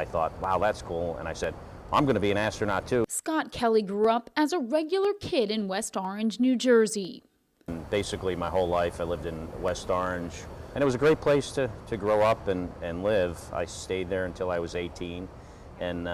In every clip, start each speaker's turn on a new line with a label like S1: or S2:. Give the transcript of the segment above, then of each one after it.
S1: I thought, wow, that's cool. And I said, I'm going to be an astronaut too.
S2: Scott Kelly grew up as a regular kid in West Orange, New Jersey.
S1: And basically my whole life I lived in West Orange, and it was a great place to grow up and live. I stayed there until I was 18. And,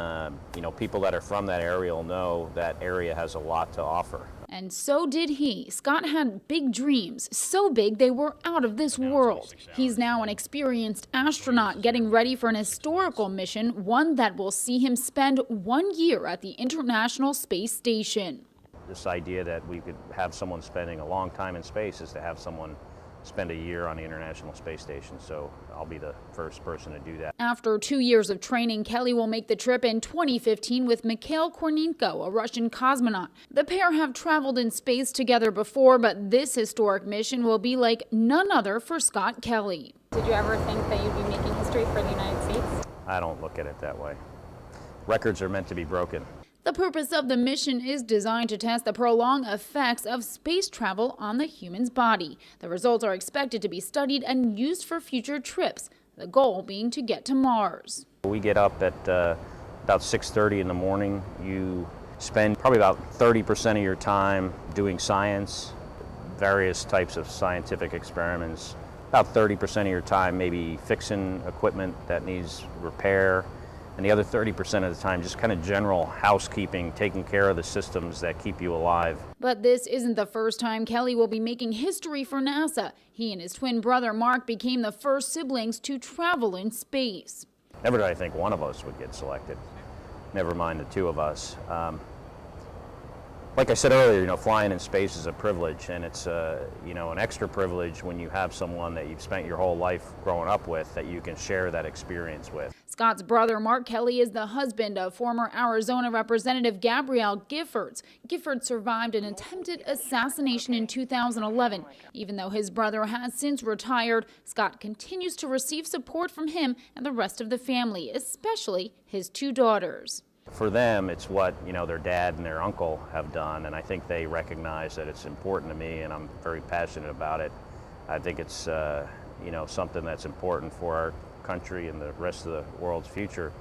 S1: you know, people that are from that area will know that area has a lot to offer.
S2: And so did he. Scott had big dreams, so big they were out of this world. He's now an experienced astronaut getting ready for an historical mission, one that will see him spend 1 year at the International Space Station.
S1: This idea that we could have someone spending a long time in space is to have someone spend a year on the International Space Station, so I'll be the first person to do that.
S2: After 2 years of training, Kelly will make the trip in 2015 with Mikhail Kornienko, a Russian cosmonaut. The pair have traveled in space together before, but this historic mission will be like none other for Scott Kelly.
S3: Did you ever think that you'd be making history for the United States?
S1: I don't look at it that way. Records are meant to be broken.
S2: The purpose of the mission is designed to test the prolonged effects of space travel on the human's body. The results are expected to be studied and used for future trips, the goal being to get to Mars.
S1: We get up at about 6:30 in the morning. You spend probably about 30% of your time doing science, various types of scientific experiments. About 30% of your time maybe fixing equipment that needs repair. And the other 30% of the time just kind of general housekeeping, taking care of the systems that keep you alive.
S2: But this isn't the first time Kelly will be making history for NASA. He and his twin brother Mark became the first siblings to travel in space.
S1: Never did I think one of us would get selected, never mind the two of us. Like I said earlier, you know, flying in space is a privilege, and it's you know, an extra privilege when you have someone that you've spent your whole life growing up with that you can share that experience with.
S2: Scott's brother Mark Kelly is the husband of former Arizona Representative Gabrielle Giffords. Giffords survived an attempted assassination in 2011. Even though his brother has since retired, Scott continues to receive support from him and the rest of the family, especially his two daughters.
S1: For them, it's what, you know, their dad and their uncle have done, and I think they recognize that it's important to me, and I'm very passionate about it. I think it's you know, something that's important for our country and the rest of the world's future.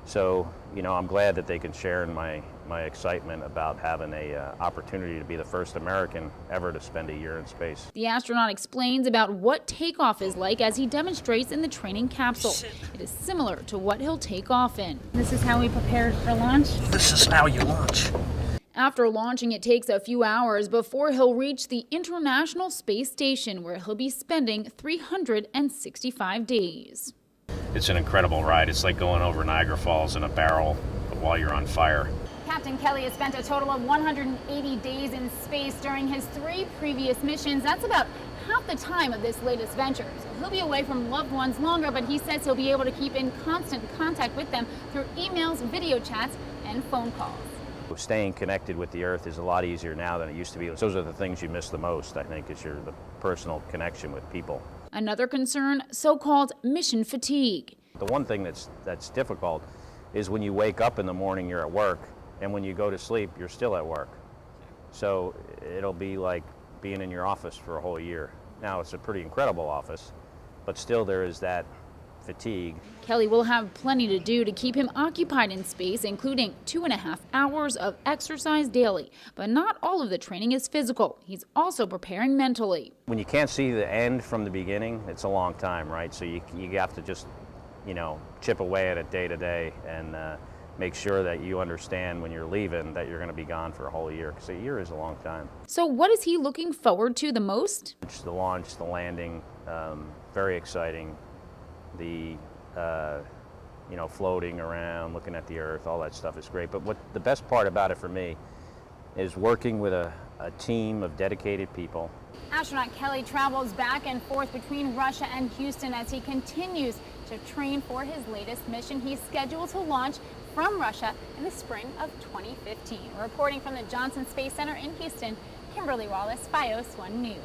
S1: So, you know, I'm glad that they can share in my excitement about having a opportunity to be the first American ever to spend a year in space.
S2: The astronaut explains about what takeoff is like as he demonstrates in the training capsule. It is similar to what he'll take off in.
S3: This is how we prepared for launch?
S4: This is how you launch.
S2: After launching, it takes a few hours before he'll reach the International Space Station, where he'll be spending 365 days.
S1: It's an incredible ride. It's like going over Niagara Falls in a barrel while you're on fire.
S3: Captain Kelly has spent a total of 180 days in space during his 3 previous missions. That's about half the time of this latest venture. So he'll be away from loved ones longer, but he says he'll be able to keep in constant contact with them through emails, video chats, and phone calls.
S1: Staying connected with the Earth is a lot easier now than it used to be. Those are the things you miss the most, I think, is the personal connection with people.
S2: Another concern, so-called mission fatigue.
S1: The one thing that's difficult is when you wake up in the morning, you're at work, and when you go to sleep, you're still at work. So it'll be like being in your office for a whole year. Now, it's a pretty incredible office, but still there is that fatigue.
S2: Kelly will have plenty to do to keep him occupied in space, including 2.5 hours of exercise daily. But not all of the training is physical. He's also preparing mentally.
S1: When you can't see the end from the beginning, it's a long time, right? So you have to just, you know, chip away at it day to day and make sure that you understand when you're leaving that you're going to be gone for a whole year, because a year is a long time.
S2: So what is he looking forward to the most?
S1: The launch, the landing, very exciting. The you know, floating around, looking at the Earth, all that stuff is great. But what the best part about it for me is working with a team of dedicated people.
S3: Astronaut Kelly travels back and forth between Russia and Houston as he continues to train for his latest mission. He's scheduled to launch from Russia in the spring of 2015. Reporting from the Johnson Space Center in Houston, Kimberly Wallace, FiOS 1 News.